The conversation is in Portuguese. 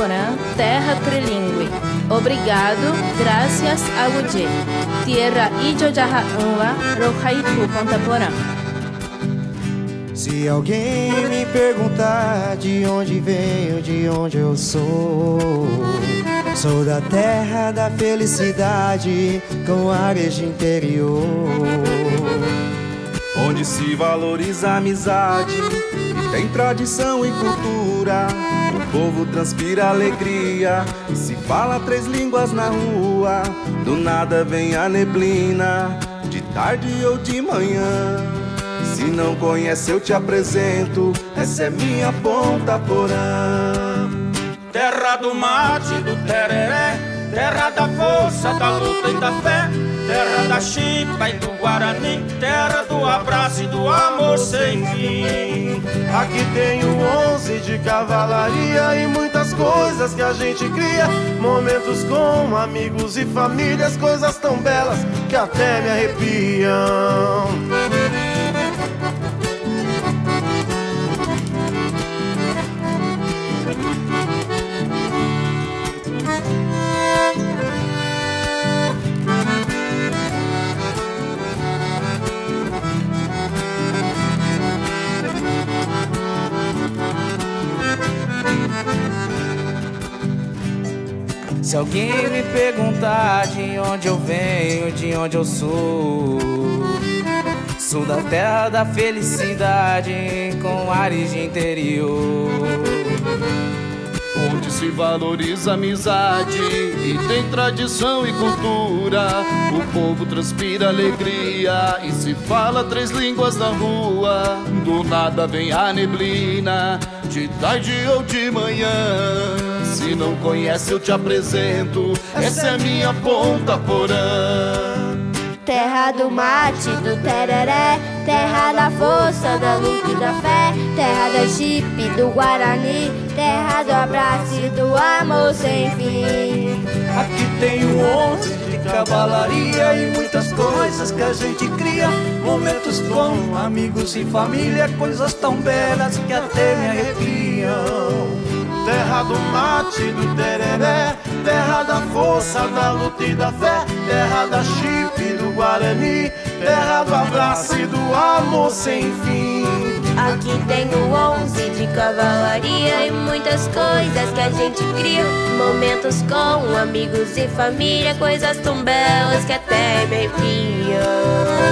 Porã, terra trilingue. Obrigado, graças a você. Tierra Ijojahaanwa, Rohaitu Ponta Porã. Se alguém me perguntar de onde venho, de onde eu sou, sou da terra da felicidade, com áreas de interior, onde se valoriza a amizade e tem tradição e cultura. O povo transpira alegria e se fala 3 línguas na rua. Do nada vem a neblina, de tarde ou de manhã. Se não conhece eu te apresento, essa é minha Ponta Porã. Terra do mate, do tereré, terra da força, da luta e da fé, terra da chipa e do guarani, terra do abraço e do amor sem fim. Aqui tenho 11 de cavalaria e muitas coisas que a gente cria, momentos com amigos e famílias, coisas tão belas que até me arrepiam. Se alguém me perguntar de onde eu venho, de onde eu sou, sou da terra da felicidade, com ares de interior, onde se valoriza a amizade e tem tradição e cultura. O povo transpira alegria e se fala 3 línguas na rua. Do nada vem a neblina, de tarde ou de manhã. Se não conhece eu te apresento, essa é minha Ponta Porã. Terra do mate, do tereré, terra da força, da luta e da fé, terra da chipe, do guarani, terra do abraço e do amor sem fim. Aqui tenho 11 de cavalaria e muitas coisas que a gente cria, momentos com amigos e família, coisas tão belas que até me arrepiam. Terra do mate, do tereré, terra da força, da luta e da fé, terra da chipe, do guarani, terra do abraço e do amor sem fim. Aqui tenho 11 de cavalaria e muitas coisas que a gente cria, momentos com amigos e família, coisas tão belas que até me arrepiam.